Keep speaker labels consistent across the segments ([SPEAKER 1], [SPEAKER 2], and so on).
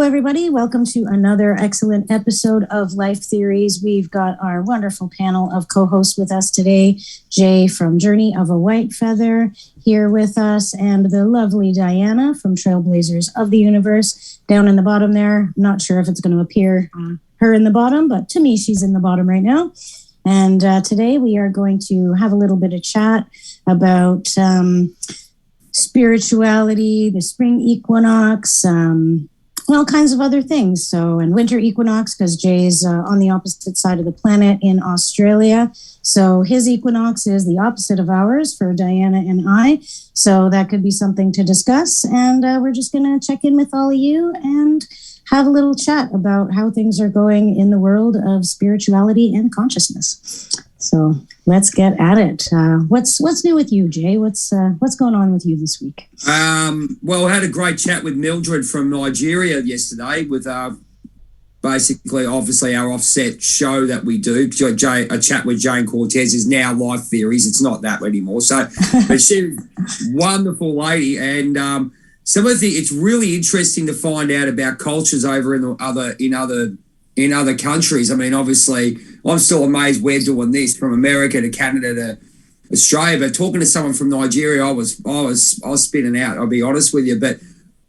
[SPEAKER 1] everybody. Welcome to another excellent episode of Life Theories. We've got our wonderful panel of co-hosts with us today. Jay from Journey of a White Feather here with us, and the lovely Diana from Trailblazers of the Universe down in the bottom there. I'm not sure if it's going to appear her in the bottom, but to me, she's in the bottom right now. And today we are going to have a little bit of chat about spirituality, the spring equinox, all kinds of other things. So, and winter equinox, because Jay's on the opposite side of the planet in Australia. So his equinox is the opposite of ours for Diana and I. So that could be something to discuss. And we're just going to check in with all of you and have a little chat about how things are going in the world of spirituality and consciousness. So let's get at it. What's new with you, Jay? What's going on with you this week?
[SPEAKER 2] Well, I had a great chat with Mildred from Nigeria yesterday with basically, obviously, our offset show that we do. A chat with Jane Cortez is now Life Theories. It's not that anymore. So, but she's a wonderful lady, and some of the it's really interesting to find out about cultures over in other countries. I mean, obviously, I'm still amazed we're doing this from America to Canada to Australia. But talking to someone from Nigeria, I was spinning out. I'll be honest with you. But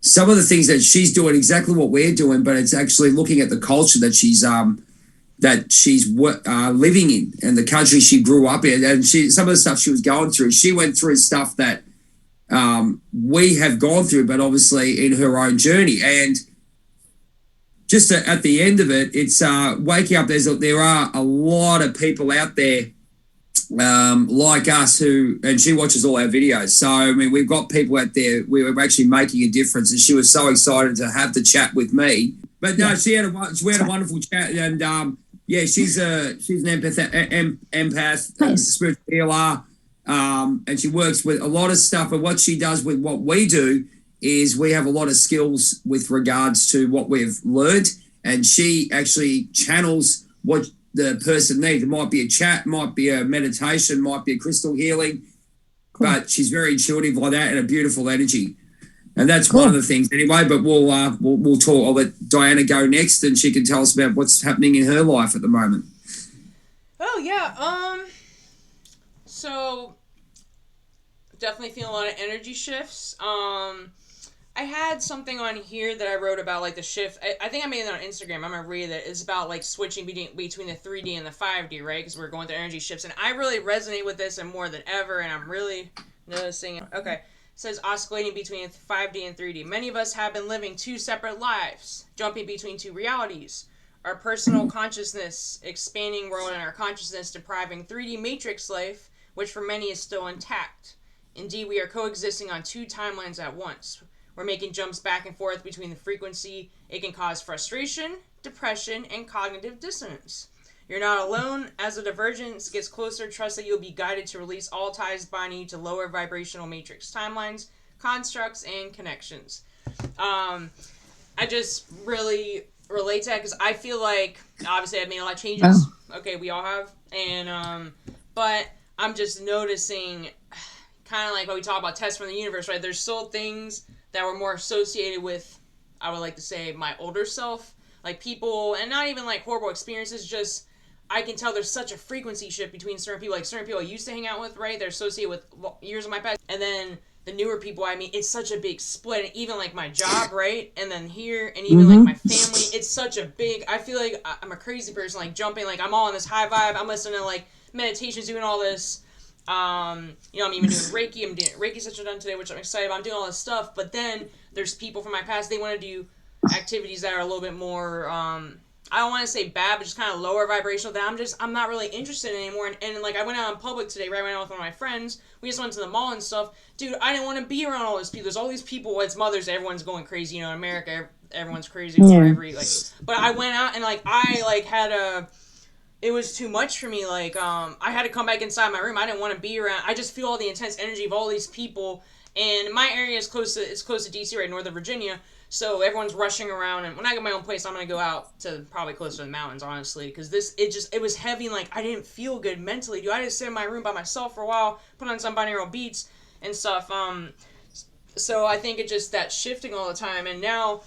[SPEAKER 2] some of the things that she's doing, exactly what we're doing, but it's actually looking at the culture that she's living in and the country she grew up in, and some of the stuff she was going through. She went through stuff that we have gone through, but obviously in her own journey. And just at the end of it, it's waking up. There are a lot of people out there like us and she watches all our videos. So, I mean, we've got people out there. We were actually making a difference, and she was so excited to have the chat with me. But no, we had a wonderful chat, and she's an empath,
[SPEAKER 1] Nice.
[SPEAKER 2] spiritual healer, and she works with a lot of stuff. And what she does with what we do is we have a lot of skills with regards to what we've learned, and she actually channels what the person needs. It might be a chat, might be a meditation, might be a crystal healing, but she's very intuitive like that and a beautiful energy. And that's one of the things anyway, but we'll talk. I'll let Diana go next, and she can tell us about what's happening in her life at the moment.
[SPEAKER 3] Oh, yeah. So definitely feeling a lot of energy shifts. I had something on here that I wrote about, like, the shift. I think I made it on Instagram. I'm going to read it. It's about, like, switching between the 3D and the 5D, right? Because we're going through energy shifts. And I really resonate with this and more than ever, and I'm really noticing it. Okay. It says oscillating between 5D and 3D. Many of us have been living two separate lives, jumping between two realities. Our personal consciousness, expanding world in our consciousness, depriving 3D matrix life, which for many is still intact. Indeed, we are coexisting on two timelines at once. We're making jumps back and forth between the frequency. It can cause frustration, depression, and cognitive dissonance. You're not alone. As the divergence gets closer, trust that you'll be guided to release all ties binding you to lower vibrational matrix timelines, constructs, and connections. I just really relate to that because I feel like, obviously, I've made a lot of changes. Oh. Okay, we all have. And, but I'm just noticing, kind of like when we talk about tests from the universe, right? There's still things that were more associated with, I would like to say, my older self, like people, and not even like horrible experiences, just I can tell there's such a frequency shift between certain people, like certain people I used to hang out with, right? They're associated with years of my past, and then the newer people I meet, it's such a big split, and even like my job, right? And then here, and even like my family, it's such a big, I feel like I'm a crazy person, like jumping, like I'm all on this high vibe, I'm listening to like meditations, doing all this. I'm even doing Reiki. I'm doing Reiki session done today, which I'm excited about. I'm doing all this stuff, but then there's people from my past. They want to do activities that are a little bit more. I don't want to say bad, but just kind of lower vibrational. That I'm not really interested in anymore. And like I went out in public today, right? I went out with one of my friends. We just went to the mall and stuff. Dude, I didn't want to be around all those people. There's all these people. It's Mother's Day. Everyone's going crazy. In America, everyone's crazy.
[SPEAKER 1] Yeah.
[SPEAKER 3] But I went out and like I like had a. It was too much for me, like, I had to come back inside my room. I didn't want to be around. I just feel all the intense energy of all these people, and my area is close to DC, right, Northern Virginia, so everyone's rushing around, and when I get my own place, I'm going to go out to probably closer to the mountains, honestly, because it was heavy, and, like, I didn't feel good mentally, dude. I just sit in my room by myself for a while, put on some binaural beats and stuff, so I think it's just that shifting all the time, and now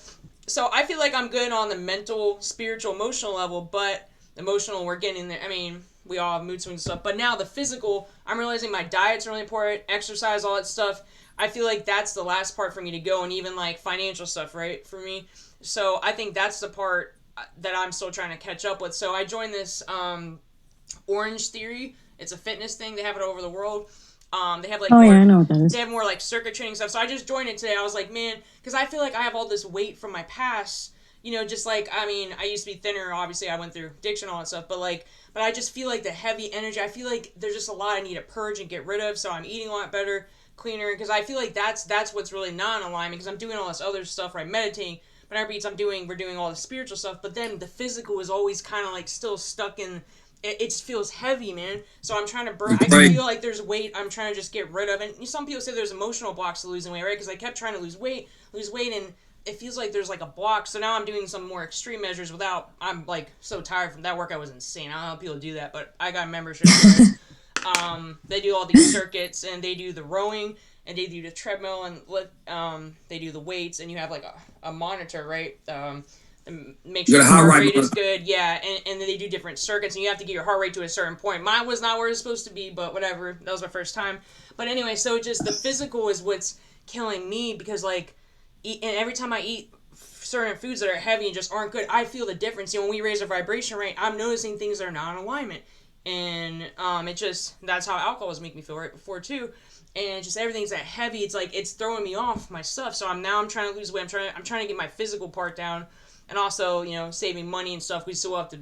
[SPEAKER 3] so I feel like I'm good on the mental, spiritual, emotional level, but emotional, we're getting there. I mean, we all have mood swings and stuff, but now the physical, I'm realizing my diet's really important, exercise, all that stuff. I feel like that's the last part for me to go, and even like financial stuff, right, for me. So I think that's the part that I'm still trying to catch up with. So I joined this Orange Theory. It's a fitness thing. They have it all over the world. They have like
[SPEAKER 1] I know what that is.
[SPEAKER 3] They have more like circuit training stuff. So I just joined it today. I was like, man, because I feel like I have all this weight from my past. You know, just like, I mean, I used to be thinner. Obviously, I went through addiction and all that stuff. But I just feel like the heavy energy. I feel like there's just a lot I need to purge and get rid of. So I'm eating a lot better, cleaner. Because I feel like that's what's really not in alignment. Because I'm doing all this other stuff, right? Meditating. But our beats, we're doing all the spiritual stuff. But then the physical is always kind of like still stuck in. It just feels heavy, man. So I'm trying to burn. I feel like there's weight I'm trying to just get rid of. And some people say there's emotional blocks to losing weight, right? Because I kept trying to lose weight, and it feels like there's like a block. So now I'm doing some more extreme measures without. I'm like so tired from that workout. Was insane. I don't know how people do that, but I got a membership. They do all these circuits, and they do the rowing, and they do the treadmill, and they do the weights, and you have like a monitor, right? Make sure your heart rate is good, yeah, and then they do different circuits, and you have to get your heart rate to a certain point. Mine was not where it's supposed to be, but whatever. That was my first time. But anyway, so just the physical is what's killing me, because like, and every time I eat certain foods that are heavy and just aren't good, I feel the difference. You know, when we raise our vibration rate, I'm noticing things that are not in alignment, and that's how alcohol was making me feel right before too. And just everything's that heavy. It's like it's throwing me off my stuff. So I'm trying to lose weight. I'm trying to get my physical part down. And also, you know, saving money and stuff. We still have to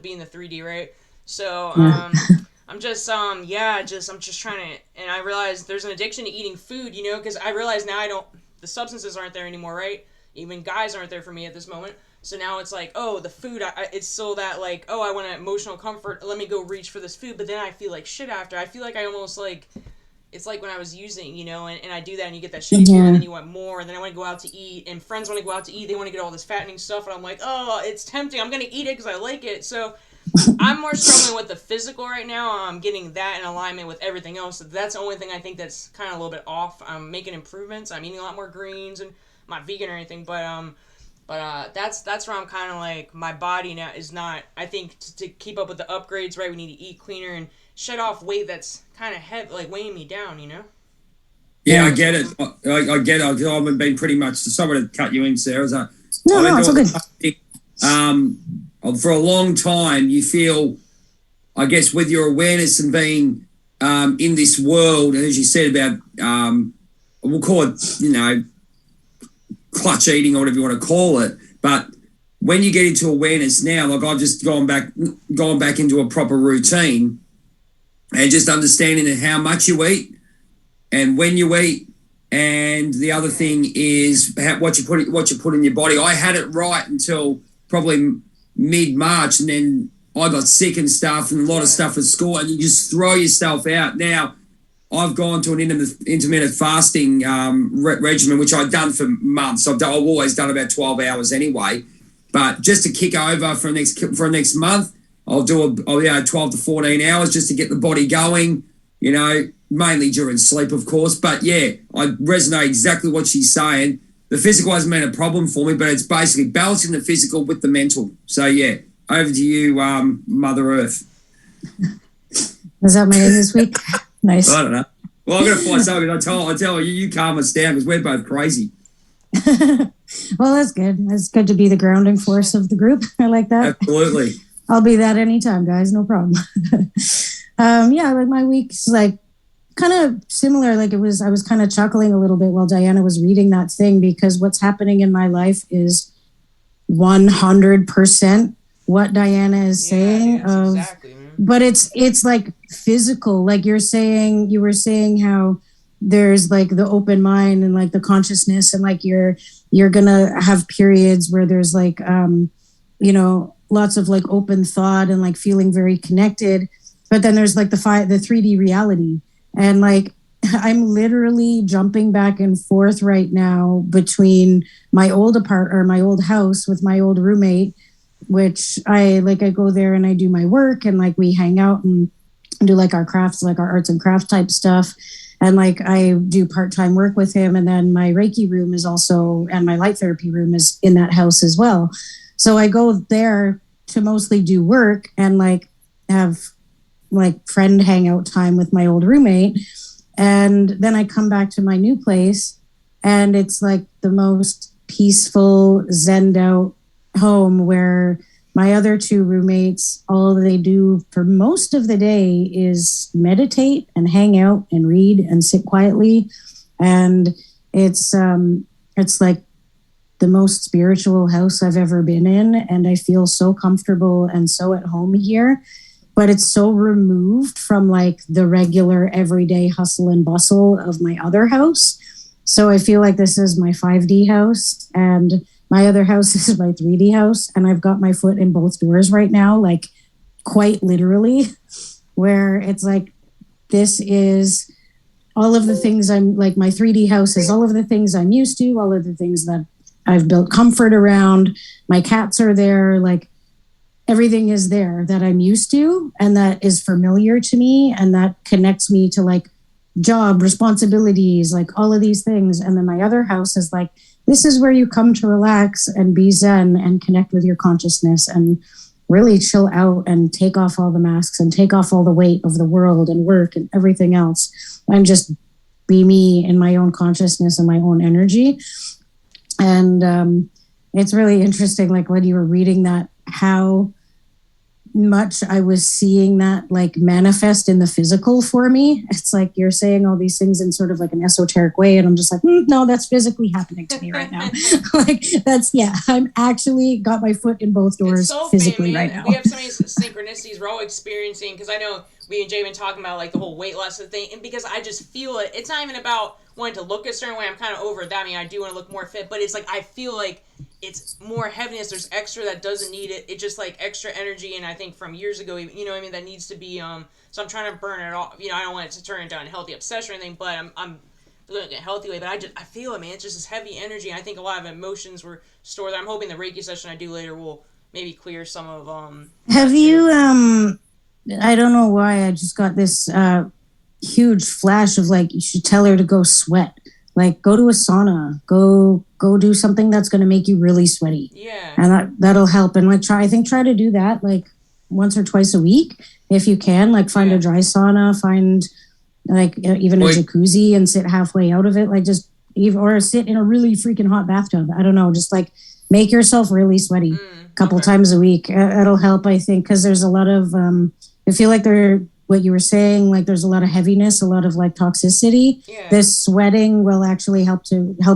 [SPEAKER 3] be in the 3D, right? So, I'm just trying to, and I realize there's an addiction to eating food, you know, because I realize now the substances aren't there anymore, right? Even guys aren't there for me at this moment. So now it's like, oh, the food, it's still that like, oh, I want an emotional comfort. Let me go reach for this food. But then I feel like shit after. I feel like I almost like, it's like when I was using, you know, and I do that, and you get that shitty feeling, and then you want more, and then I want to go out to eat, and friends want to go out to eat, they want to get all this fattening stuff, and I'm like, oh, it's tempting, I'm going to eat it because I like it. So I'm more struggling with the physical right now. I'm getting that in alignment with everything else. That's the only thing I think that's kind of a little bit off. I'm making improvements. I'm eating a lot more greens, and I'm not vegan or anything, but that's where I'm kind of like, my body now is not, I think to keep up with the upgrades, right, we need to eat cleaner and shed off weight that's kind of heavy, like weighing me down, you know?
[SPEAKER 2] Yeah, I get it. I get it. I've been pretty much, sorry to cut you in, Sarah.
[SPEAKER 1] No, it's okay.
[SPEAKER 2] For a long time, you feel, I guess, with your awareness and being in this world, and as you said about, we'll call it, you know, clutch eating or whatever you want to call it, but when you get into awareness now, like I've just gone back into a proper routine, and just understanding how much you eat and when you eat, and the other thing is what you put in your body. I had it right until probably mid-March, and then I got sick and stuff, and a lot of stuff at school, and you just throw yourself out. Now I've gone to an intermittent fasting regimen, which I've done for months. I've always done about 12 hours anyway, but just to kick over for next month, I'll do 12 to 14 hours just to get the body going, you know, mainly during sleep, of course. But yeah, I resonate exactly what she's saying. The physical hasn't been a problem for me, but it's basically balancing the physical with the mental. So yeah, over to you, Mother Earth.
[SPEAKER 1] Is that my name this week? Nice.
[SPEAKER 2] I don't know. Well, I'm going to find something. I tell her, you calm us down because we're both crazy.
[SPEAKER 1] Well, that's good. It's good to be the grounding force of the group. I like that.
[SPEAKER 2] Absolutely.
[SPEAKER 1] I'll be that anytime, guys. No problem. Yeah, like my week's like kind of similar. Like I was kind of chuckling a little bit while Diana was reading that thing, because what's happening in my life is 100% what Diana is saying.
[SPEAKER 3] Exactly, man.
[SPEAKER 1] But it's like physical. Like you were saying how there's like the open mind and like the consciousness, and like you're gonna have periods where there's like you know, lots of like open thought and like feeling very connected, but then there's like the 3D reality, and like I'm literally jumping back and forth right now between my old house with my old roommate, which I go there and I do my work, and like we hang out and do like our crafts, like our arts and craft type stuff. And like I do part-time work with him, and then my Reiki room is also, and my light therapy room is in that house as well. So I go there to mostly do work and like have like friend hangout time with my old roommate. And then I come back to my new place and it's like the most peaceful, zened out home where my other two roommates, all they do for most of the day is meditate and hang out and read and sit quietly. And it's like the most spiritual house I've ever been in. And I feel so comfortable and so at home here. But it's so removed from like the regular everyday hustle and bustle of my other house. So I feel like this is my 5D house and my other house is my 3D house. And I've got my foot in both doors right now, like quite literally, where it's like, this is all of the things I'm like, my 3D house is all of the things I'm used to, all of the things that I've built comfort around. My cats are there, like everything is there that I'm used to and that is familiar to me and that connects me to like job responsibilities, like all of these things. And then my other house is like, this is where you come to relax and be zen and connect with your consciousness and really chill out and take off all the masks and take off all the weight of the world and work and everything else and just be me in my own consciousness and my own energy. And it's really interesting, like when you were reading that, how much I was seeing that like manifest in the physical for me. It's like you're saying all these things in sort of like an esoteric way. And I'm just like, no, that's physically happening to me right now. Like that's, yeah, I'm actually got my foot in both doors so physically right now.
[SPEAKER 3] We have so many synchronicities we're all experiencing. Cause I know we and Jay been talking about like the whole weight loss thing. And because I just feel it, it's not even about wanting to look a certain way. I'm kind of over that. I mean, I do want to look more fit, but it's like, I feel like it's more heaviness. There's extra that doesn't need it. It's just like extra energy. And I think from years ago, you know what I mean? That needs to be, so I'm trying to burn it off. You know, I don't want it to turn into unhealthy obsession or anything, but I'm doing it in a healthy way. But I feel it, man. It's just this heavy energy. And I think a lot of emotions were stored there. I'm hoping the Reiki session I do later will maybe clear some of,
[SPEAKER 1] Have you, I don't know why I just got this, huge flash of like, you should tell her to go sweat. Like go to a sauna, go do something that's going to make you really sweaty.
[SPEAKER 3] Yeah.
[SPEAKER 1] And that'll help. And like try to do that like once or twice a week if you can. Like find a dry sauna, find like even a jacuzzi and sit halfway out of it. Like just or sit in a really freaking hot bathtub. I don't know. Just like make yourself really sweaty a couple times a week. It'll help, I think, because there's a lot of I feel like what you were saying, like there's a lot of heaviness, a lot of like toxicity. Yeah. This sweating will actually help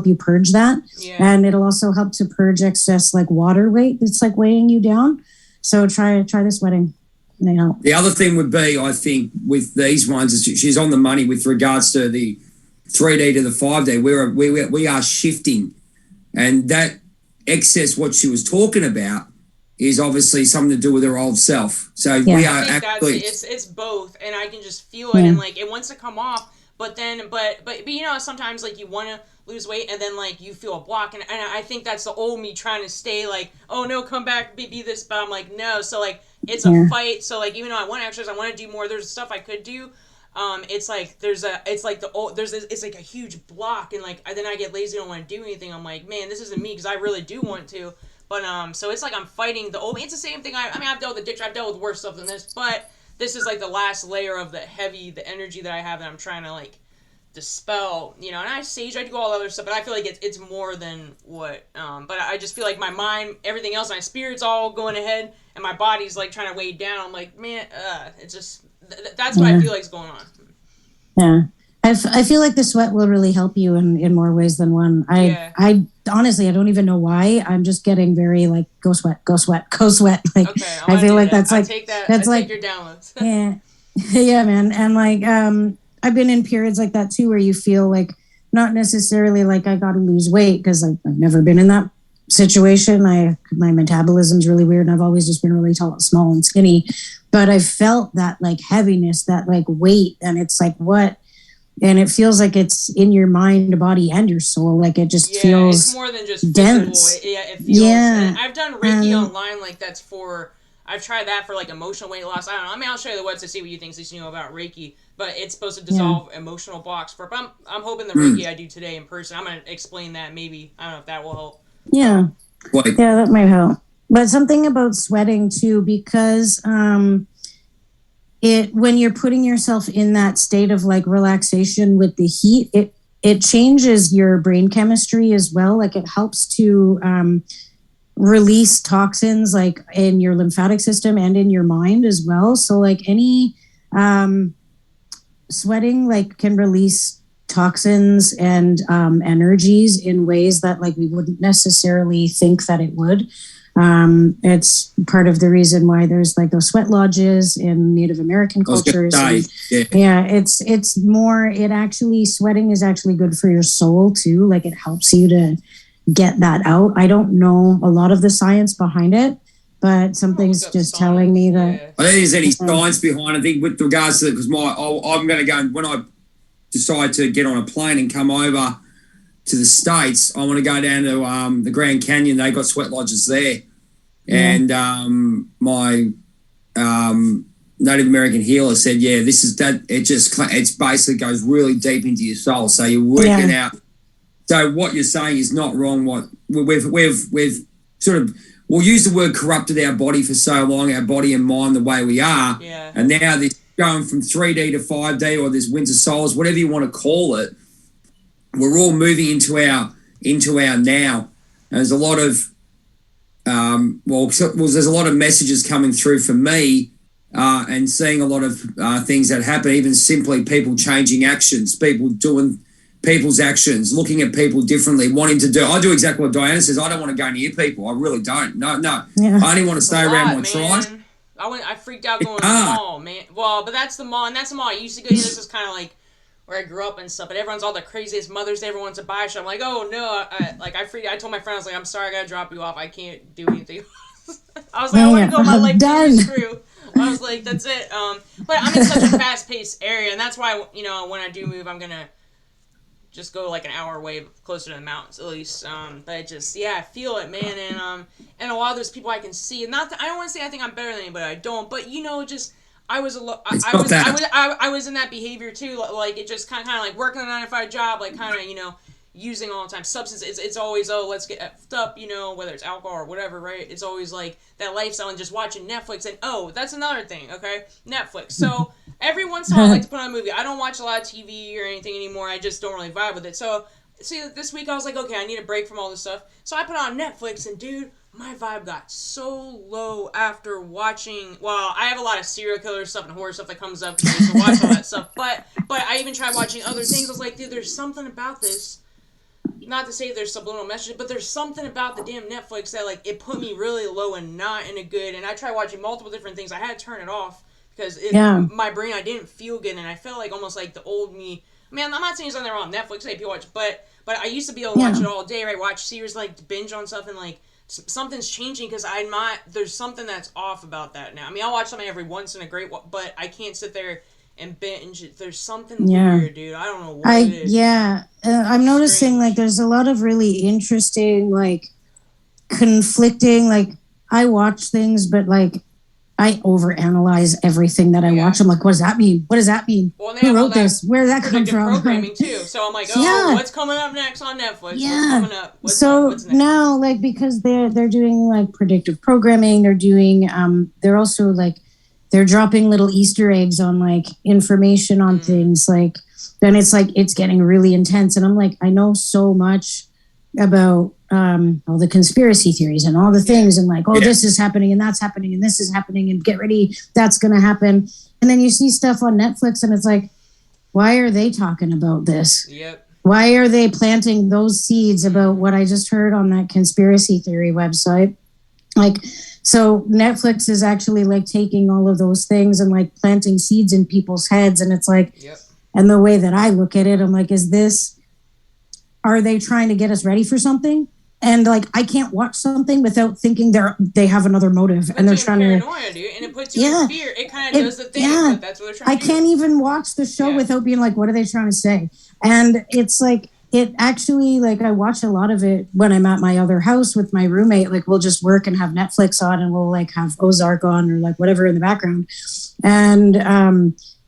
[SPEAKER 1] you purge that. Yeah. And it'll also help to purge excess like water weight that's like weighing you down. So try the sweating. They help.
[SPEAKER 2] The other thing would be, I think, with these ones, is she's on the money with regards to the 3D to the 5D. We are shifting. And that excess, what she was talking about, is obviously something to do with her old self. So we are actually
[SPEAKER 3] it's both, and I can just feel it, and like it wants to come off, but you know, sometimes like you want to lose weight, and then like you feel a block, and I think that's the old me trying to stay like, oh no, come back, be this, but I'm like no, so like it's a fight. So like even though I want to exercise, I want to do more. There's stuff I could do. It's like it's like a huge block, and like then I get lazy, don't want to do anything. I'm like, man, this isn't me because I really do want to. But so it's like I'm fighting the old. It's the same thing. I mean, I've dealt with addiction. I've dealt with worse stuff than this. But this is like the last layer of the energy that I have that I'm trying to like dispel. You know, and I sage. I do all other stuff, but I feel like it's more than what. But I just feel like my mind, everything else, my spirit's all going ahead, and my body's like trying to weigh down. I'm like, man, it's just that's what I feel like is going on.
[SPEAKER 1] Yeah. I feel like the sweat will really help you in more ways than one. I honestly, I don't even know why. I'm just getting very like, go sweat. Like,
[SPEAKER 3] okay,
[SPEAKER 1] I feel like that's like,
[SPEAKER 3] that's like your downloads.
[SPEAKER 1] Yeah. Yeah, man. And like, I've been in periods like that too, where you feel like not necessarily like I got to lose weight because I've never been in that situation. My metabolism's really weird and I've always just been really tall, small and skinny, but I felt that like heaviness, that like weight. And it's like, what? And it feels like it's in your mind, body, and your soul. Like it just feels
[SPEAKER 3] it's more than just
[SPEAKER 1] dense.
[SPEAKER 3] Physical. It feels. Yeah. And I've done Reiki online. Like I've tried that for like emotional weight loss. I don't know. I mean, I'll show you the website to see what you think, since you know about Reiki. but it's supposed to dissolve emotional blocks. But I'm hoping the Reiki I do today in person, I'm gonna explain that. Maybe I don't know if that will help.
[SPEAKER 1] Yeah, that might help. But something about sweating too, because when you're putting yourself in that state of like relaxation with the heat, it changes your brain chemistry as well. Like it helps to release toxins like in your lymphatic system and in your mind as well. So like any sweating like can release toxins and energies in ways that like we wouldn't necessarily think that it would. It's part of the reason why there's like those sweat lodges in Native American cultures. It's more, sweating is actually good for your soul too. Like it helps you to get that out. I don't know a lot of the science behind it, but something's just telling me that.
[SPEAKER 2] I don't think there's any science behind it. I think with regards to it, because I'm going to go, when I decide to get on a plane and come over to the States, I want to go down to the Grand Canyon. They got sweat lodges there. And my Native American healer said, it basically goes really deep into your soul. So you're working out. So what you're saying is not wrong. What we've sort of, we'll use the word corrupted our body for so long, our body and mind the way we are. Yeah. And now this going from 3D to 5D, or this winter solstice, whatever you want to call it, we're all moving into our now. And there's a lot of there's a lot of messages coming through for me, and seeing a lot of things that happen, even simply people changing actions, people doing people's actions, looking at people differently, wanting to do. I do exactly what Diana says. I don't want to go near people. I really don't. No. Yeah. I only want to stay around my tribe.
[SPEAKER 3] I freaked out going to the mall, man. Well, but that's the mall, and that's the mall I used to go to. This is kind of like where I grew up and stuff, but everyone's all the craziest Mother's Day, everyone's a buy shop. I'm like, oh no, I told my friend, I was like, I'm sorry, I gotta drop you off, I can't do anything. I was like, I want to go my life through. I was like, that's it. But I'm in such a fast-paced area, and that's why, when I do move, I'm gonna just go like an hour away, closer to the mountains at least. But I feel it, man, and a lot of those people I can see, and I don't want to say I think I'm better than anybody, I don't, but I was in that behavior too. Like it just kind of like working a 9-to-5 job, like kind of using all the time. Substance. It's always let's get effed up, whether it's alcohol or whatever, right? It's always like that lifestyle and just watching Netflix. And that's another thing. Okay, Netflix. So every once in a while, I like to put on a movie. I don't watch a lot of TV or anything anymore. I just don't really vibe with it. So see, this week I was like, okay, I need a break from all this stuff. So I put on Netflix, and dude, my vibe got so low after watching. Well, I have a lot of serial killer stuff and horror stuff that comes up because I used to watch all that stuff. But I even tried watching other things. I was like, dude, there's something about this. Not to say there's subliminal messages, but there's something about the damn Netflix that like it put me really low and not in a good. And I tried watching multiple different things. I had to turn it off because my brain, I didn't feel good, and I felt like almost like the old me. Man, I'm not saying there's nothing wrong with Netflix. Hey, people watch, but I used to be able to watch it all day, right? Watch series, like binge on stuff, and like. Something's changing because there's something that's off about that now. I mean, I'll watch something every once in a great while, but I can't sit there and binge it. There's something weird, dude. I don't know what it is.
[SPEAKER 1] I'm noticing like there's a lot of really interesting, like conflicting, like I watch things, but like I overanalyze everything that I watch. I'm like, what does that mean? What does that mean?
[SPEAKER 3] Well,
[SPEAKER 1] who wrote this? Where did that come from?
[SPEAKER 3] Programming too. So I'm like, what's coming up next on Netflix?
[SPEAKER 1] Yeah.
[SPEAKER 3] What's coming up? What's next?
[SPEAKER 1] Now, like, because they're doing like predictive programming, they're doing they're also like they're dropping little Easter eggs on like information on things. Like then it's getting really intense, and I'm like, I know so much about all the conspiracy theories and all the things, and like, this is happening and that's happening and this is happening and get ready, that's gonna happen. And then you see stuff on Netflix and it's like, why are they talking about this?
[SPEAKER 3] Yep.
[SPEAKER 1] Why are they planting those seeds about what I just heard on that conspiracy theory website? Like, so Netflix is actually like taking all of those things and like planting seeds in people's heads, and it's like, and the way that I look at it, I'm like, are they trying to get us ready for something? And like, I can't watch something without thinking they have another motive, and they're trying
[SPEAKER 3] paranoia, dude, and it puts you in fear. It kind of does the thing. But that's what they're trying to do.
[SPEAKER 1] I can't even watch the show without being like, what are they trying to say? And it's like, it actually, like, I watch a lot of it when I'm at my other house with my roommate. Like, we'll just work and have Netflix on, and we'll like have Ozark on or like whatever in the background. And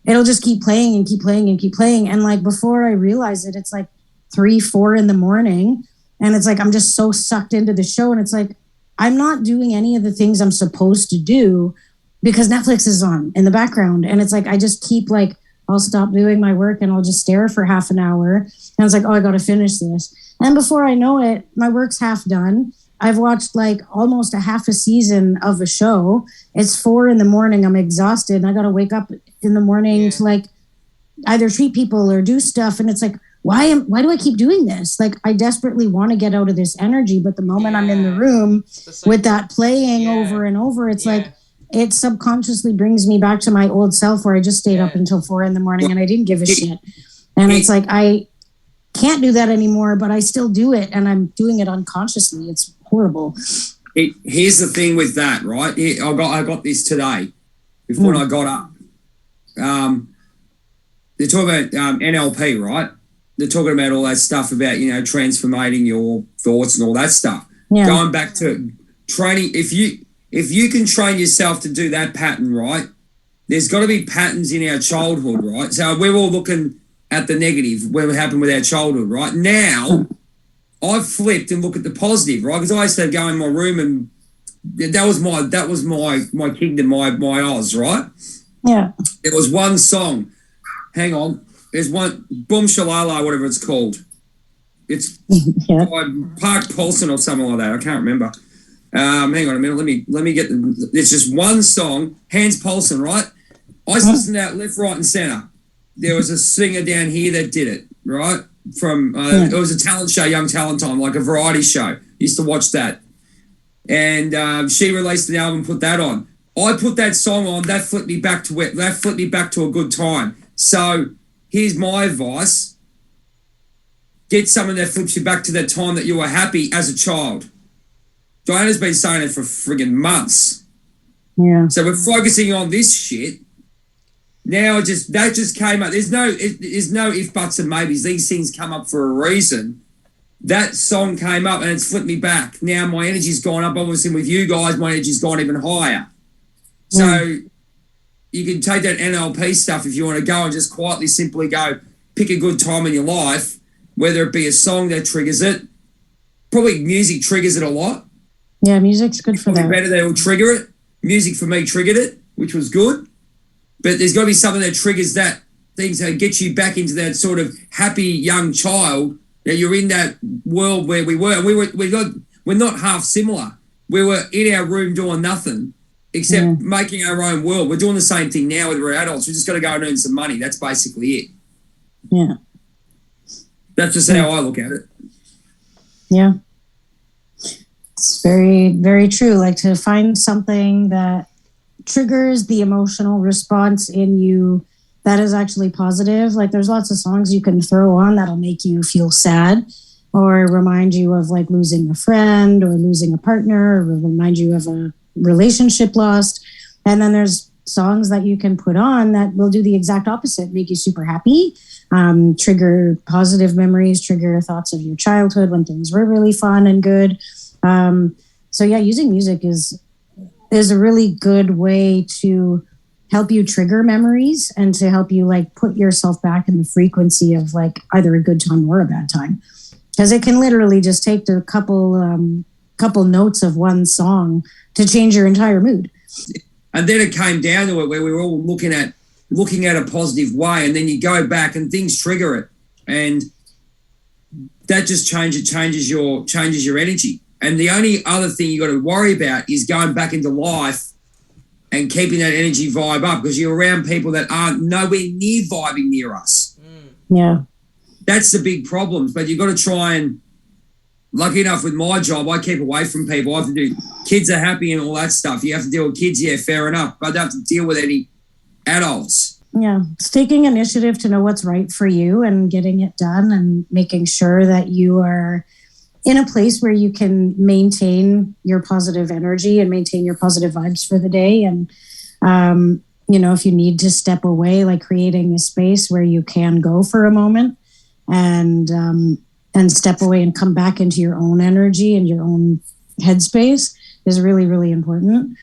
[SPEAKER 1] it'll just keep playing and keep playing and keep playing. And like before I realize it, it's like 3-4 in the morning. And it's like I'm just so sucked into the show. And it's like I'm not doing any of the things I'm supposed to do because Netflix is on in the background. And it's like I just keep like, I'll stop doing my work and I'll just stare for half an hour. And it's like, oh, I got to finish this. And before I know it, my work's half done. I've watched like almost a half a season of a show. It's 4 in the morning. I'm exhausted and I got to wake up in the morning to like either treat people or do stuff. And it's like, why do I keep doing this? Like I desperately want to get out of this energy. But the moment I'm in the room with that playing over and over, it's like, it subconsciously brings me back to my old self where I just stayed up until 4 in the morning and I didn't give a shit. And it's like, I can't do that anymore, but I still do it. And I'm doing it unconsciously. It's horrible.
[SPEAKER 2] Here's the thing with that, right? I got this today before I got up. They're talking about NLP, right? They're talking about all that stuff about, transforming your thoughts and all that stuff. Yeah. Going back to training, if you can train yourself to do that pattern, right, there's got to be patterns in our childhood, right? So we're all looking at the negative, what happened with our childhood, right? Now, I've flipped and look at the positive, right? Because I used to go in my room and that was my kingdom, my Oz, right? Yeah. There was one song. Hang on. There's one, Boom Shalala, whatever it's called. It's by Park Paulson or something like that. I can't remember. Hang on a minute. Let me get the. There's just one song, Hans Paulson, right? I listened to that left, right, and center. There was a singer down here that did it, right? From it was a talent show, Young Talent Time, like a variety show. Used to watch that, and she released the album, put that on. I put that song on. That flipped me back to a good time. So here's my advice: get something that flips you back to that time that you were happy as a child. Diana's been saying it for friggin' months. Yeah. So we're focusing on this shit. Now that just came up. There's no if, buts, and maybes. These things come up for a reason. That song came up and it's flipped me back. Now my energy's gone up. Obviously with you guys, my energy's gone even higher. So you can take that NLP stuff if you want to go and just quietly, simply go, pick a good time in your life, whether it be a song that triggers it. Probably music triggers it a lot.
[SPEAKER 1] Yeah, music's good for that.
[SPEAKER 2] Better that will trigger it. Music for me triggered it, which was good. But there's got to be something that triggers that things that gets you back into that sort of happy young child that you're in that world where we were. We're not half similar. We were in our room doing nothing except making our own world. We're doing the same thing now with we're adults. We just got to go and earn some money. That's basically it. Yeah. That's just how I look at it.
[SPEAKER 1] Yeah. It's very, very true. Like to find something that triggers the emotional response in you that is actually positive. Like there's lots of songs you can throw on that'll make you feel sad or remind you of like losing a friend or losing a partner or remind you of a relationship lost. And then there's songs that you can put on that will do the exact opposite, make you super happy, trigger positive memories, trigger thoughts of your childhood when things were really fun and good. So yeah, using music is a really good way to help you trigger memories and to help you like put yourself back in the frequency of like either a good time or a bad time. Because it can literally just take a couple notes of one song to change your entire mood.
[SPEAKER 2] And then it came down to it where we were all looking at a positive way, and then you go back and things trigger it, and that just changes your energy. And the only other thing you got to worry about is going back into life and keeping that energy vibe up because you're around people that aren't nowhere near vibing near us.
[SPEAKER 1] Yeah.
[SPEAKER 2] That's the big problems. But you've got to try and, lucky enough with my job, I keep away from people. I have to do, kids are happy and all that stuff. You have to deal with kids, yeah, fair enough. But I don't have to deal with any adults.
[SPEAKER 1] Yeah. It's taking initiative to know what's right for you and getting it done and making sure that you are in a place where you can maintain your positive energy and maintain your positive vibes for the day. And, if you need to step away, like creating a space where you can go for a moment and step away and come back into your own energy and your own headspace is really, really important.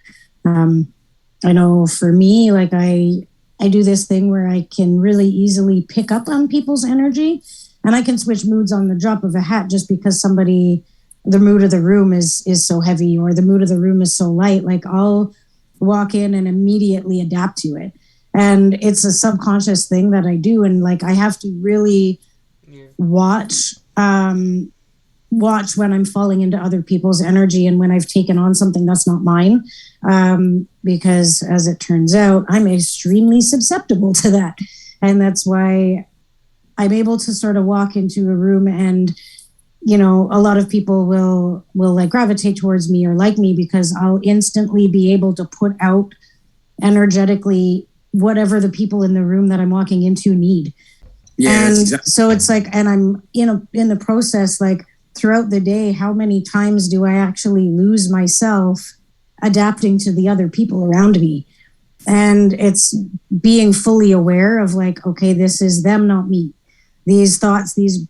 [SPEAKER 1] I know for me, like I I do this thing where I can really easily pick up on people's energy, and I can switch moods on the drop of a hat just because the mood of the room is so heavy, or the mood of the room is so light. Like, I'll walk in and immediately adapt to it. And it's a subconscious thing that I do. And like, I have to really watch when I'm falling into other people's energy and when I've taken on something that's not mine. Because as it turns out, I'm extremely susceptible to that. And that's why I'm able to sort of walk into a room and, you know, a lot of people will like gravitate towards me or like me because I'll instantly be able to put out energetically whatever the people in the room that I'm walking into need.
[SPEAKER 2] Yeah,
[SPEAKER 1] and
[SPEAKER 2] exactly.
[SPEAKER 1] So it's like, and I'm, you know, in the process, like throughout the day, how many times do I actually lose myself adapting to the other people around me? And it's being fully aware of like, okay, this is them, not me. These thoughts, these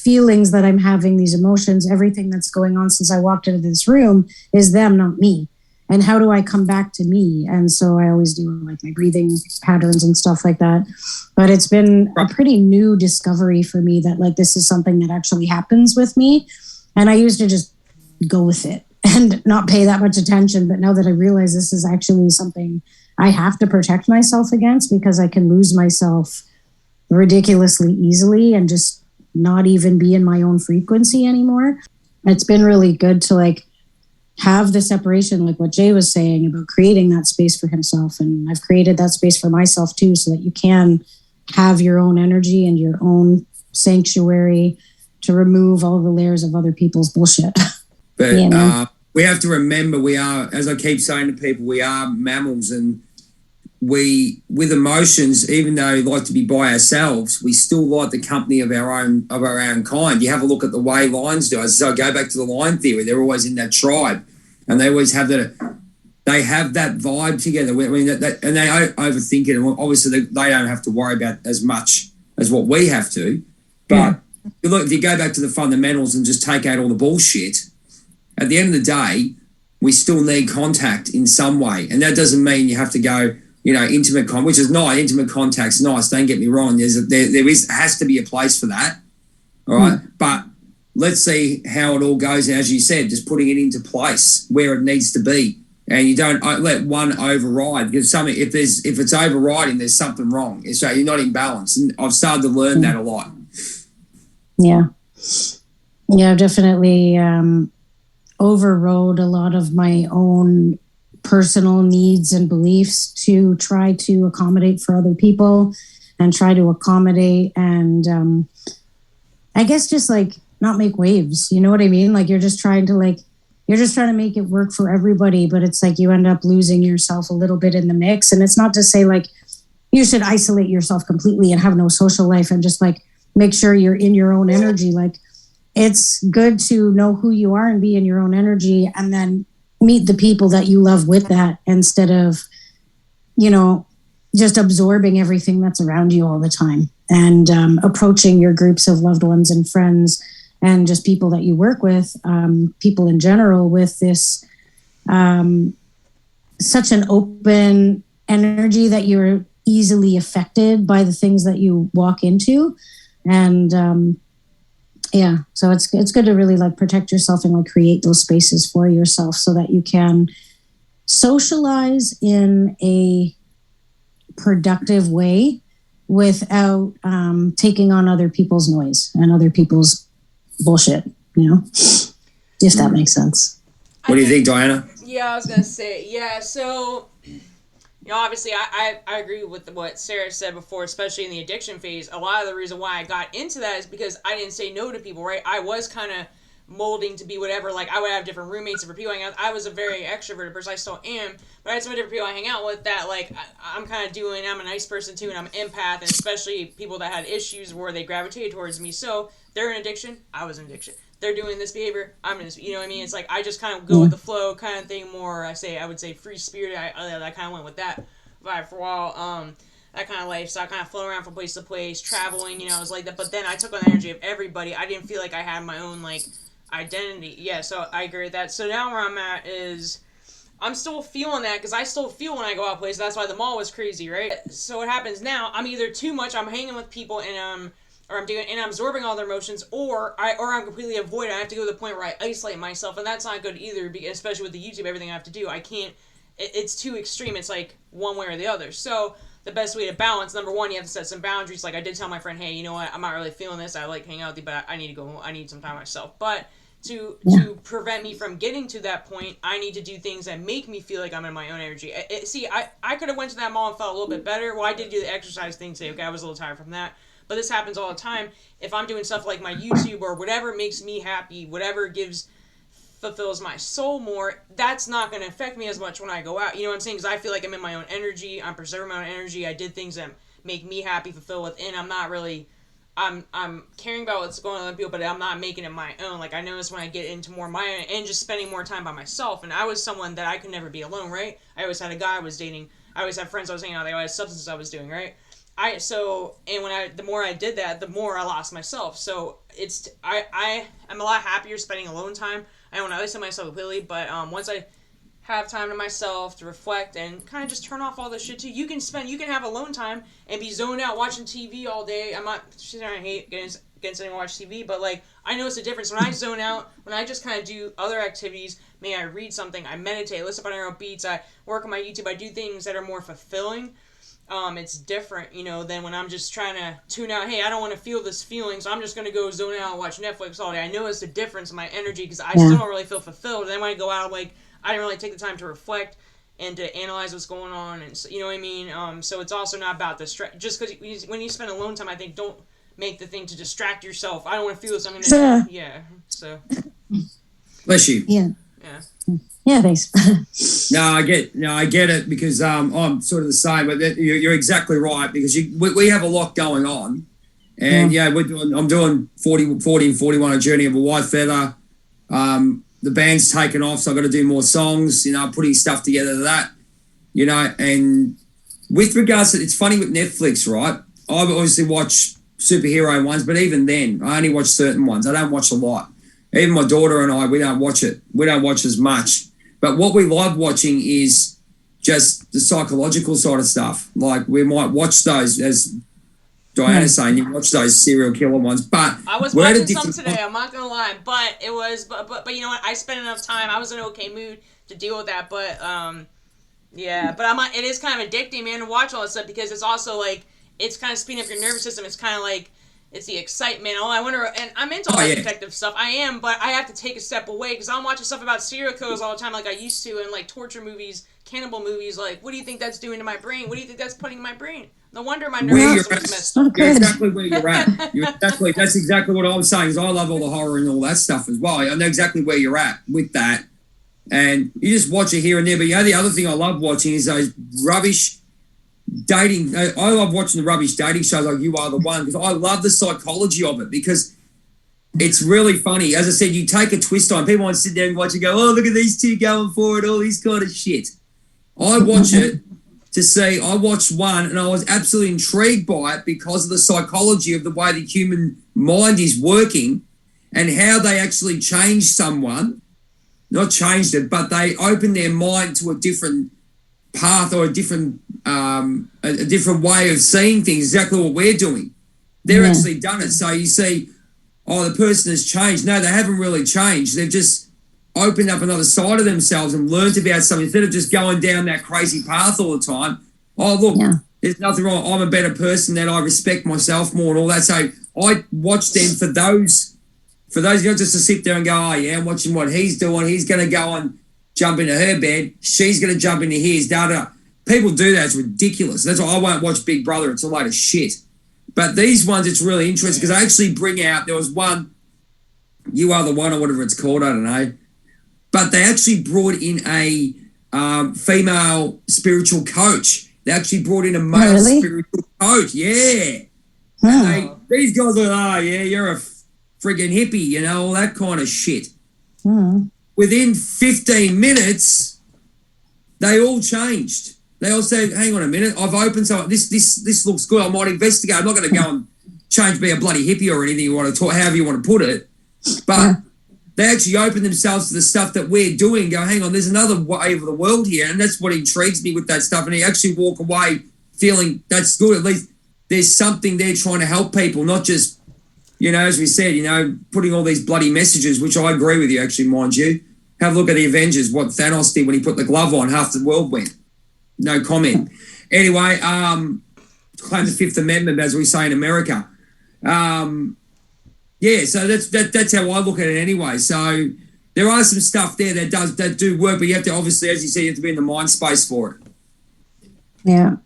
[SPEAKER 1] feelings that I'm having, these emotions, everything that's going on since I walked into this room is them, not me. And how do I come back to me? And so I always do like my breathing patterns and stuff like that. But it's been a pretty new discovery for me that like this is something that actually happens with me. And I used to just go with it and not pay that much attention. But now that I realize this is actually something I have to protect myself against, because I can lose myself ridiculously easily and just not even be in my own frequency anymore. It's been really good to like have the separation, like what Jay was saying about creating that space for himself. And I've created that space for myself too, so that you can have your own energy and your own sanctuary to remove all the layers of other people's bullshit.
[SPEAKER 2] But you know? We have to remember we are, as I keep saying to people, we are mammals, and we, with emotions, even though we like to be by ourselves, we still like the company of our own kind. You have a look at the way lions do. So I go back to the lion theory. They're always in that tribe, and they always have that. They have that vibe together. I mean, and they overthink it. And obviously, they don't have to worry about as much as what we have to. But look, if you go back to the fundamentals and just take out all the bullshit, at the end of the day, we still need contact in some way, and that doesn't mean you have to go, you know, which is nice. Intimate contact's nice. Don't get me wrong. There has to be a place for that. All right. But let's see how it all goes. And as you said, just putting it into place where it needs to be. And you don't let one override, because if it's overriding, there's something wrong. So you're not in balance. And I've started to learn that a lot.
[SPEAKER 1] Yeah. Yeah, I've definitely overrode a lot of my own personal needs and beliefs to try to accommodate for other people and try to accommodate and I guess just like not make waves, you know what I mean? Like you're just trying to make it work for everybody, but it's like you end up losing yourself a little bit in the mix. And it's not to say like you should isolate yourself completely and have no social life and just like make sure you're in your own energy. Like it's good to know who you are and be in your own energy, and then meet the people that you love with that, instead of, you know, just absorbing everything that's around you all the time, and approaching your groups of loved ones and friends and just people that you work with, people in general, with this such an open energy that you're easily affected by the things that you walk into. And yeah, so it's good to really like protect yourself and like create those spaces for yourself so that you can socialize in a productive way without taking on other people's noise and other people's bullshit, you know, if that makes sense.
[SPEAKER 2] What do you think, Diana?
[SPEAKER 3] Yeah, I was gonna say, yeah, so you know, obviously, I agree with what Sarah said before, especially in the addiction phase. A lot of the reason why I got into that is because I didn't say no to people, right? I was kind of molding to be whatever. Like, I would have different roommates, different people hang out. I was a very extroverted person. I still am. But I had some different people I hang out with that, like, I'm kind of doing, I'm a nice person, too, and I'm an empath, and especially people that had issues where they gravitated towards me. So, they're in addiction. I was in addiction. They're doing this behavior, I'm in this, you know what I mean? It's like, I just kind of go with the flow kind of thing more. I would say free spirited. I kind of went with that vibe for a while. That kind of life. So I kind of float around from place to place, traveling, you know, it was like that. But then I took on the energy of everybody. I didn't feel like I had my own, like, identity. Yeah, so I agree with that. So now where I'm at is, I'm still feeling that because I still feel when I go out places. That's why the mall was crazy, right? So what happens now? I'm either too much. I'm hanging with people and or I'm doing and I'm absorbing all their emotions, or I'm completely avoiding. I have to go to the point where I isolate myself, and that's not good either. Because especially with the YouTube, everything I have to do, I can't. It's too extreme. It's like one way or the other. So the best way to balance, number one, you have to set some boundaries. Like I did tell my friend, hey, you know what? I'm not really feeling this. I like hanging out with you, but I need to go. I need some time myself. But to prevent me from getting to that point, I need to do things that make me feel like I'm in my own energy. I could have went to that mall and felt a little bit better. Well, I did do the exercise thing today. Okay, I was a little tired from that. But this happens all the time. If I'm doing stuff like my YouTube or whatever makes me happy, whatever fulfills my soul more, that's not going to affect me as much when I go out. You know what I'm saying? Because I feel like I'm in my own energy. I'm preserving my own energy. I did things that make me happy, fulfill within. I'm not really... I'm caring about what's going on with people, but I'm not making it my own. Like, I notice when I get into more my own and just spending more time by myself. And I was someone that I could never be alone, right? I always had a guy I was dating. I always had friends I was hanging out with. I always had substances I was doing, right? The more I did that, the more I lost myself. So I'm a lot happier spending alone time. I don't isolate myself completely, but once I have time to myself to reflect and kind of just turn off all this shit too. You can have alone time and be zoned out watching TV all day. I'm not saying I hate getting sitting and watch TV, but like I notice a difference when I zone out, when I just kind of do other activities. Maybe I read something, I meditate, listen to binaural beats, I work on my YouTube, I do things that are more fulfilling. It's different, than when I'm just trying to tune out. Hey, I don't want to feel this feeling, so I'm just going to go zone out and watch Netflix all day. I notice the difference in my energy because I still don't really feel fulfilled. And then when I go out, I'm like, I didn't really take the time to reflect and to analyze what's going on, and you know what I mean. So it's also not about just because when you spend alone time, I think don't make the thing to distract yourself. I don't want to feel this. I'm gonna So
[SPEAKER 2] bless you.
[SPEAKER 1] Yeah, thanks.
[SPEAKER 2] No, I get it because I'm sort of the same. But you're exactly right because we have a lot going on, and I'm doing 40 and 41, a journey of a white feather. The band's taken off, so I've got to do more songs, putting stuff together to that, and with regards to, it's funny with Netflix, right? I obviously watch superhero ones, but even then, I only watch certain ones. I don't watch a lot. Even my daughter and I, we don't watch it. We don't watch as much. But what we love watching is just the psychological side of stuff. Like we might watch those, as Diana's saying, you watch those serial killer ones, but
[SPEAKER 3] I was watching some today. I'm not gonna lie, but it was, but you know what? I spent enough time. I was in an okay mood to deal with that, but but it is kind of addicting, man, to watch all this stuff because it's also like it's kind of speeding up your nervous system. It's kind of like it's the excitement. Oh, I wonder, and I'm into all that detective stuff. I am, but I have to take a step away because I'm watching stuff about serial killers all the time, like I used to, and like torture movies, cannibal movies. Like, what do you think that's doing to my brain? What do you think that's putting in my brain? No wonder my nervous system is messed up.
[SPEAKER 2] You're exactly where you're at. That's exactly what I was saying. Is I love all the horror and all that stuff as well. I know exactly where you're at with that, and you just watch it here and there. But the other thing I love watching is those rubbish dating. I love watching the rubbish dating shows like You Are the One because I love the psychology of it because it's really funny. As I said, you take a twist on. People want to sit there and watch and go, oh, look at these two going for it, all this kind of shit. I watch it to see. I watched one and I was absolutely intrigued by it because of the psychology of the way the human mind is working and how they actually change someone. Not changed it, but they open their mind to a different path or a different way of seeing things, exactly what we're doing. They're actually done it. So you see, the person has changed. No, they haven't really changed. They've just opened up another side of themselves and learned about something instead of just going down that crazy path all the time. Oh, look, there's nothing wrong. I'm a better person, that I respect myself more and all that. So I watch them for those guys just to sit there and go, oh, yeah, I'm watching what he's doing. He's going to go and jump into her bed. She's going to jump into his. People do that. It's ridiculous. That's why I won't watch Big Brother. It's a load of shit. But these ones, it's really interesting because they actually bring out, there was one, You Are the One or whatever it's called, I don't know. But they actually brought in a female spiritual coach. They actually brought in a male spiritual coach. Yeah. And these guys are, you're a friggin' hippie, all that kind of shit. Within 15 minutes, they all changed. They all said, hang on a minute, I've opened something. This looks good. I might investigate. I'm not going to go and change, be a bloody hippie or anything you want to talk, however you want to put it. But they actually open themselves to the stuff that we're doing. Go, hang on, there's another way of the world here, and that's what intrigues me with that stuff. And they actually walk away feeling that's good. At least there's something there trying to help people, not just, as we said, putting all these bloody messages, which I agree with you, actually, mind you. Have a look at the Avengers, what Thanos did when he put the glove on, half the world went. No comment. Anyway, claim the Fifth Amendment, as we say in America. So that's how I look at it anyway. So there are some stuff there that do work, but you have to, obviously, as you said, you have to be in the mind space for it.
[SPEAKER 1] Yeah.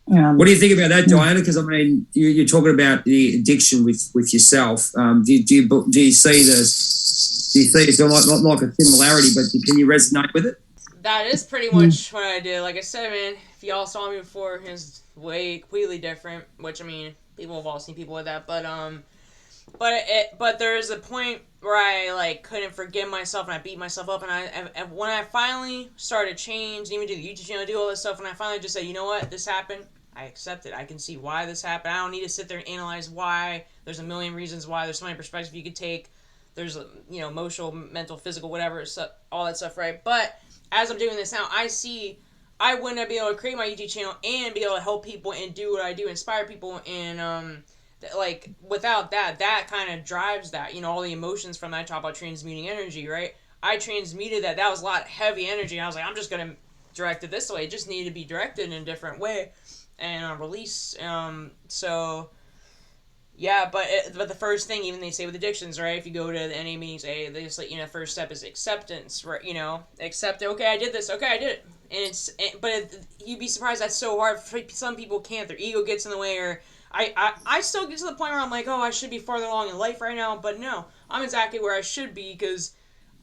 [SPEAKER 2] What do you think about that, Diana? Because I mean, you're talking about the addiction with yourself. Do you see it's not like a similarity, but can you resonate with it?
[SPEAKER 3] That is pretty much what I did. Like I said, man, if y'all saw me before, it's way completely different. Which, I mean, people have all seen people with that, but there's a point where I couldn't forgive myself and I beat myself up, and when I finally started change, even do the YouTube channel, do all this stuff, and I finally just said, you know what, this happened. I accept it. I can see why this happened. I don't need to sit there and analyze why. There's a million reasons why. There's so many perspectives you could take. There's emotional, mental, physical, whatever, all that stuff, right? But as I'm doing this now, I see I wouldn't be able to create my YouTube channel and be able to help people and do what I do, inspire people, and without that kind of drives that, all the emotions from that. I talk about transmuting energy, right? I transmuted that. That was a lot of heavy energy. I was like, I'm just going to direct it this way. It just needed to be directed in a different way and release. So, yeah, but the first thing, even they say with addictions, right? If you go to the NA meetings, they just first step is acceptance, right? Accept it. Okay, I did this. Okay, I did it. And you'd be surprised that's so hard. Some people can't. Their ego gets in the way, or I still get to the point where I'm like, oh, I should be farther along in life right now, but no, I'm exactly where I should be, because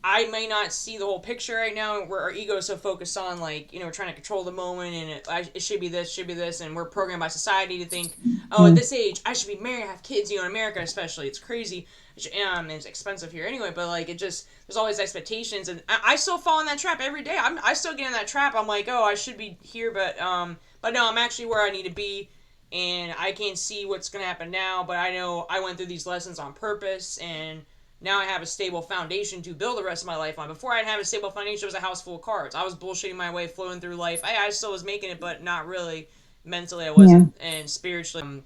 [SPEAKER 3] I may not see the whole picture right now, where our ego is so focused on, trying to control the moment, and it should be this, and we're programmed by society to think, oh, at this age, I should be married, have kids, in America especially, it's crazy, and it's expensive here anyway, but, there's always expectations, and I still fall in that trap every day. I still get in that trap. I'm like, oh, I should be here, but no, I'm actually where I need to be, and I can't see what's going to happen now, but I know I went through these lessons on purpose, and now I have a stable foundation to build the rest of my life on. Before I didn't have a stable foundation, it was a house full of cards. I was bullshitting my way, flowing through life. I still was making it, but not really. Mentally, I wasn't. Yeah. And spiritually,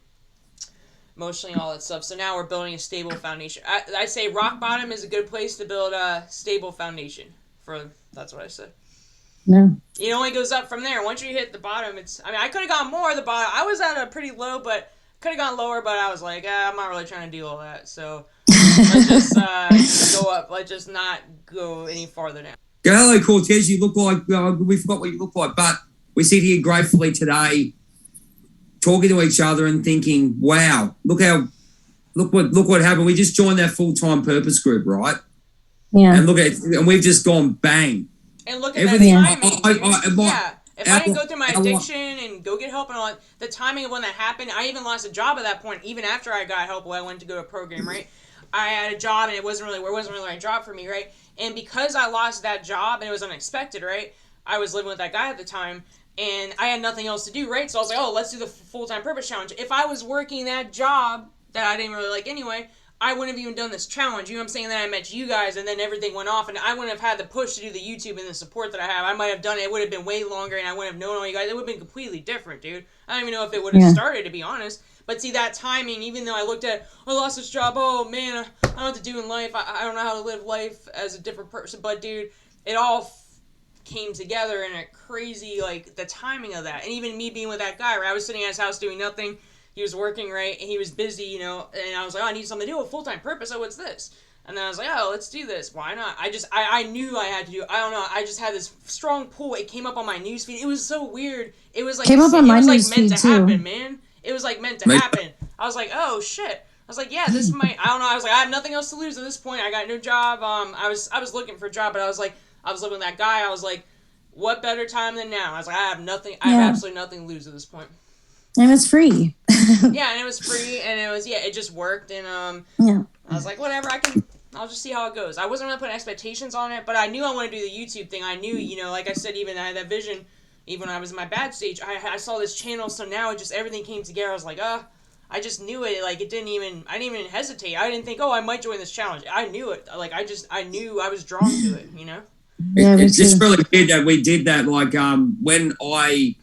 [SPEAKER 3] emotionally, all that stuff. So now we're building a stable foundation. I say rock bottom is a good place to build a stable foundation. That's what I said.
[SPEAKER 1] Yeah.
[SPEAKER 3] It only goes up from there. Once you hit the bottom, I could have gone more at the bottom. I was at a pretty low, but could have gone lower, but I was like, I'm not really trying to do all that. So let's just go up. Let's just not go any farther down.
[SPEAKER 2] Hello, Cortez. You look like, we forgot what you look like, but we sit here gratefully today talking to each other and thinking, wow, look what happened. We just joined that full-time purpose group, right?
[SPEAKER 1] Yeah.
[SPEAKER 2] And we've just gone bang.
[SPEAKER 3] And look at everything. That timing. If I didn't go through my addiction and go get help and all that, the timing of when that happened, I even lost a job at that point. Even after I got help, I went to go to a program, right? I had a job and it wasn't really the right job for me, right? And because I lost that job and it was unexpected, right? I was living with that guy at the time and I had nothing else to do, right? So I was like, oh, let's do the full-time purpose challenge. If I was working that job that I didn't really like anyway, I wouldn't have even done this challenge. You know what I'm saying? Then I met you guys and then everything went off and I wouldn't have had the push to do the YouTube and the support that I have. I might have done it. It would have been way longer and I wouldn't have known all you guys. It would have been completely different, dude. I don't even know if it would have started, to be honest. But see, that timing, even though I looked at, I lost this job, oh man, I don't know what to do in life. I don't know how to live life as a different person. But dude, it all came together in a crazy, the timing of that. And even me being with that guy, right? I was sitting at his house doing nothing. He was working, right? And he was busy, and I was like, oh, I need something to do, a full-time purpose. Oh, what's this? And then I was like, oh, let's do this. Why not? I knew I had to do it. I don't know. I just had this strong pull. It came up on my newsfeed. It was so weird. It was like,
[SPEAKER 1] came up on my
[SPEAKER 3] newsfeed meant to
[SPEAKER 1] too.
[SPEAKER 3] Happen, man. It was meant to happen. I was like, oh shit. I was like, yeah, this might. I don't know. I was like, I have nothing else to lose at this point. I got no job. I was looking for a job, but I was living with that guy. I was like, what better time than now? I was like, I have nothing. I have absolutely nothing to lose at this point.
[SPEAKER 1] And it's free.
[SPEAKER 3] Yeah, and it was free, and it just worked, and I was like, whatever, I'll just see how it goes. I wasn't really putting expectations on it, but I knew I wanted to do the YouTube thing. I knew, like I said, even I had that vision, even when I was in my bad stage, I saw this channel, so now everything came together. I was like, I just knew it. Like, I didn't even hesitate. I didn't think, oh, I might join this challenge. I knew it. Like, I knew I was drawn to it, you know?
[SPEAKER 1] Yeah,
[SPEAKER 2] It's just really weird that we did that. Like, when I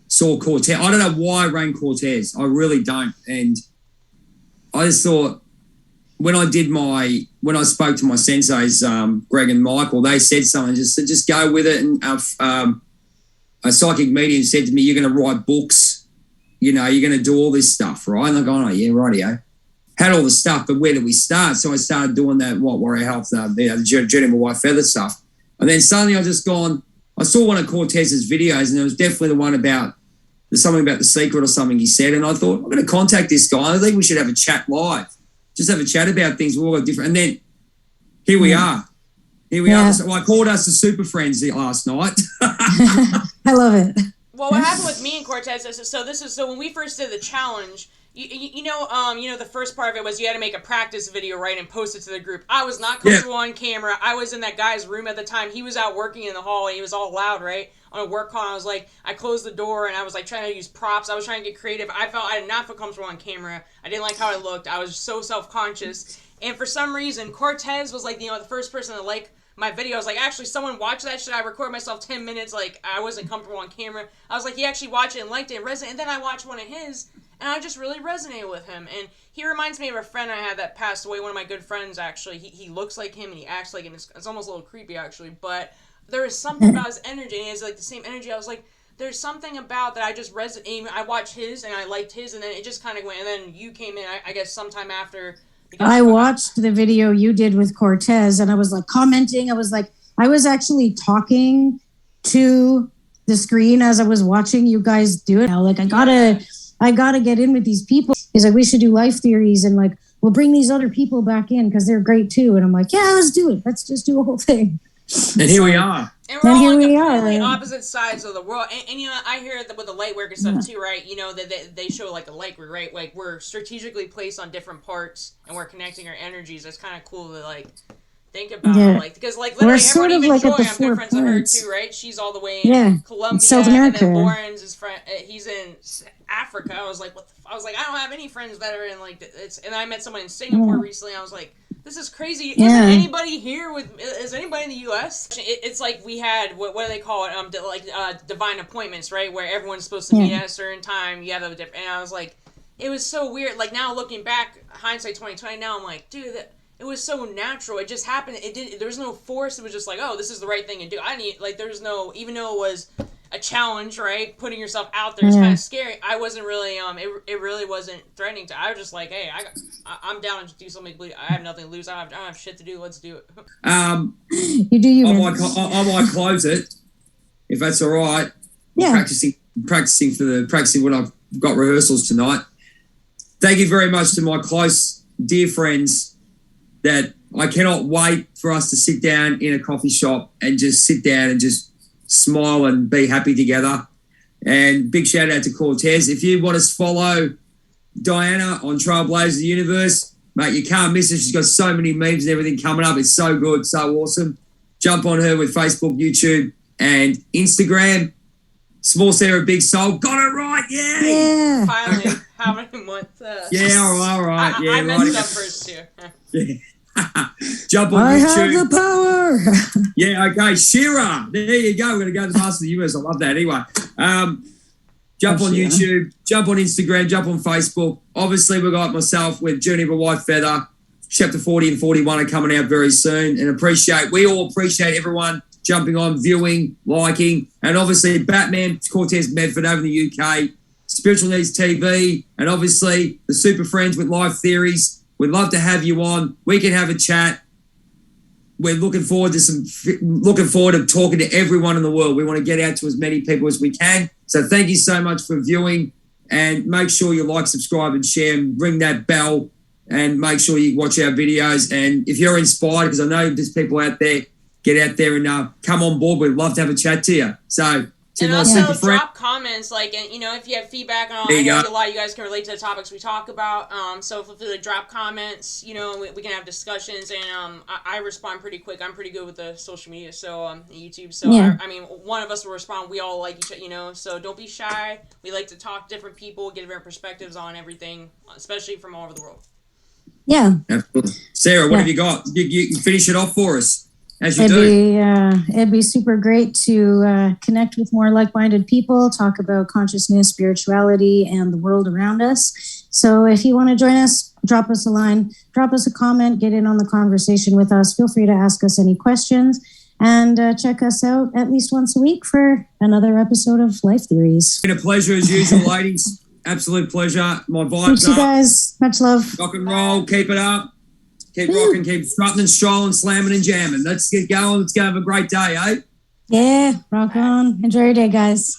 [SPEAKER 2] saw Cortez, I don't know why I ran Cortez. I really don't. And I just thought, when I spoke to my senseis, Greg and Michael, they said something, just go with it. And a psychic medium said to me, you're going to write books, you're going to do all this stuff, right? And I'm going, oh, yeah, rightio. Had all the stuff, but where did we start? So I started doing that, WWHealth, the Journey of a White Feather stuff. And then suddenly I saw one of Cortez's videos, and it was definitely the one there's something about the secret or something he said. And I thought, I'm going to contact this guy. I think we should have a chat live. Just have a chat about things. We're all different. And then here we are. Here we are. So I called us the Super Friends last night.
[SPEAKER 1] I love it.
[SPEAKER 3] Well, what happened with me and Cortez is, so when we first did the challenge, you know, the first part of it was you had to make a practice video, right, and post it to the group. I was not comfortable on camera. I was in that guy's room at the time. He was out working in the hallway. He was all loud, right, on a work call. I was like, I closed the door, and I was like trying to use props. I was trying to get creative. I did not feel comfortable on camera. I didn't like how I looked. I was so self-conscious. And for some reason, Cortez was like, the first person to like my video. I was like, actually, someone watched that shit. I recorded myself 10 minutes. Like, I wasn't comfortable on camera. I was like, he actually watched it and liked it and resonated. And then I watched one of his, and I just really resonated with him. And he reminds me of a friend I had that passed away, one of my good friends, actually. He looks like him, and he acts like him. It's almost a little creepy, actually. But there is something about his energy, and he has, like, the same energy. I was like, there's something about that I just resonated. I watched his, and I liked his, and then it just kind of went. And then you came in, I guess, sometime after.
[SPEAKER 1] I watched the video you did with Cortez, and I was, like, commenting. I was actually talking to the screen as I was watching you guys do it. Like, I gotta get in with these people. He's like, we should do life theories, and like, we'll bring these other people back in because they're great too. And I'm like, yeah, let's do it. Let's just do a whole thing.
[SPEAKER 2] And here we are.
[SPEAKER 3] And we're all on completely opposite sides of the world. And you know, I hear that with the light work and stuff too, right? You know, that they show like the light work, right? Like, we're strategically placed on different parts, and we're connecting our energies. That's kind of cool to like think about, like, because like literally everyone, even
[SPEAKER 1] like
[SPEAKER 3] Joy,
[SPEAKER 1] I'm good
[SPEAKER 3] friends with her too, right? She's all the way in Colombia,
[SPEAKER 1] South America.
[SPEAKER 3] And then Lauren's his friend, he's in Africa. I was like, what the I was like, I don't have any friends that are in like it's. And I met someone in Singapore recently. I was like, this is crazy. Isn't anybody here is anybody in the U.S.? It's like we had what do they call it? Divine appointments, right? Where everyone's supposed to meet at a certain time. You have a different. And I was like, it was so weird. Like, now looking back, hindsight 2020. Now I'm like, dude, it was so natural. It just happened. There was no force. It was just like, oh, this is the right thing to do. There's no, even though it was a challenge, right? Putting yourself out there is kind of scary. I wasn't really, it really wasn't threatening to. I was just like, hey, I'm down to do something. I have nothing to lose. I don't have shit to do. Let's do it.
[SPEAKER 1] You do you.
[SPEAKER 2] I might close it if that's all right.
[SPEAKER 1] Yeah.
[SPEAKER 2] Practicing what I've got rehearsals tonight. Thank you very much to my close, dear friends that I cannot wait for us to sit down in a coffee shop and just sit down and just smile and be happy together. And big shout out to Cortez. If you want to follow Diana on Trailblazer Universe, mate, you can't miss her. She's got so many memes and everything coming up. It's so good, so awesome. Jump on her with Facebook, YouTube, and Instagram. Small Sarah, Big Soul. Got it right, yeah.
[SPEAKER 3] Finally, how many months?
[SPEAKER 2] All right.
[SPEAKER 3] I messed up first too.
[SPEAKER 2] Yeah. Jump on
[SPEAKER 1] YouTube. I
[SPEAKER 2] have
[SPEAKER 1] the power.
[SPEAKER 2] Yeah, okay. Shira. There you go. We're going to go to the Masters of the Universe. I love that. Anyway, jump on YouTube, jump on Instagram, jump on Facebook. Obviously, we've got myself with Journey of a White Feather. Chapter 40 and 41 are coming out very soon. And we all appreciate everyone jumping on, viewing, liking. And obviously, Batman, Cortez Medford over in the UK, Spiritual Needs TV, and obviously the Super Friends with Life Theories. We'd love to have you on. We can have a chat. We're looking forward to talking to everyone in the world. We want to get out to as many people as we can. So thank you so much for viewing, and make sure you like, subscribe, and share, and ring that bell, and make sure you watch our videos. And if you're inspired, because I know there's people out there, get out there and come on board. We'd love to have a chat to you. So
[SPEAKER 3] And
[SPEAKER 2] my
[SPEAKER 3] also
[SPEAKER 2] super friend.
[SPEAKER 3] drop comments, like, and if you have feedback on,
[SPEAKER 2] There
[SPEAKER 3] I
[SPEAKER 2] you
[SPEAKER 3] know
[SPEAKER 2] go.
[SPEAKER 3] a lot of you guys can relate to the topics we talk about. So feel free to drop comments. We can have discussions, and I respond pretty quick. I'm pretty good with the social media, so YouTube. So
[SPEAKER 1] Yeah.
[SPEAKER 3] I mean, one of us will respond. We all like each other, So don't be shy. We like to talk to different people, get different perspectives on everything, especially from all over the world.
[SPEAKER 1] Yeah.
[SPEAKER 2] Absolutely. Sarah, what have you got? You can finish it off for us. As you
[SPEAKER 1] It'd be super great to connect with more like-minded people, talk about consciousness, spirituality, and the world around us. So if you want to join us, drop us a line, drop us a comment, get in on the conversation with us. Feel free to ask us any questions, and check us out at least once a week for another episode of Life Theories.
[SPEAKER 2] It's been a pleasure as usual, ladies. Absolute pleasure. My vibes
[SPEAKER 1] You
[SPEAKER 2] up.
[SPEAKER 1] guys, much love.
[SPEAKER 2] Rock and roll. Keep it up. Keep rocking, keep strutting and strolling, slamming and jamming. Let's get going. Let's go have a great day, eh?
[SPEAKER 1] Yeah, rock on. Enjoy your day, guys.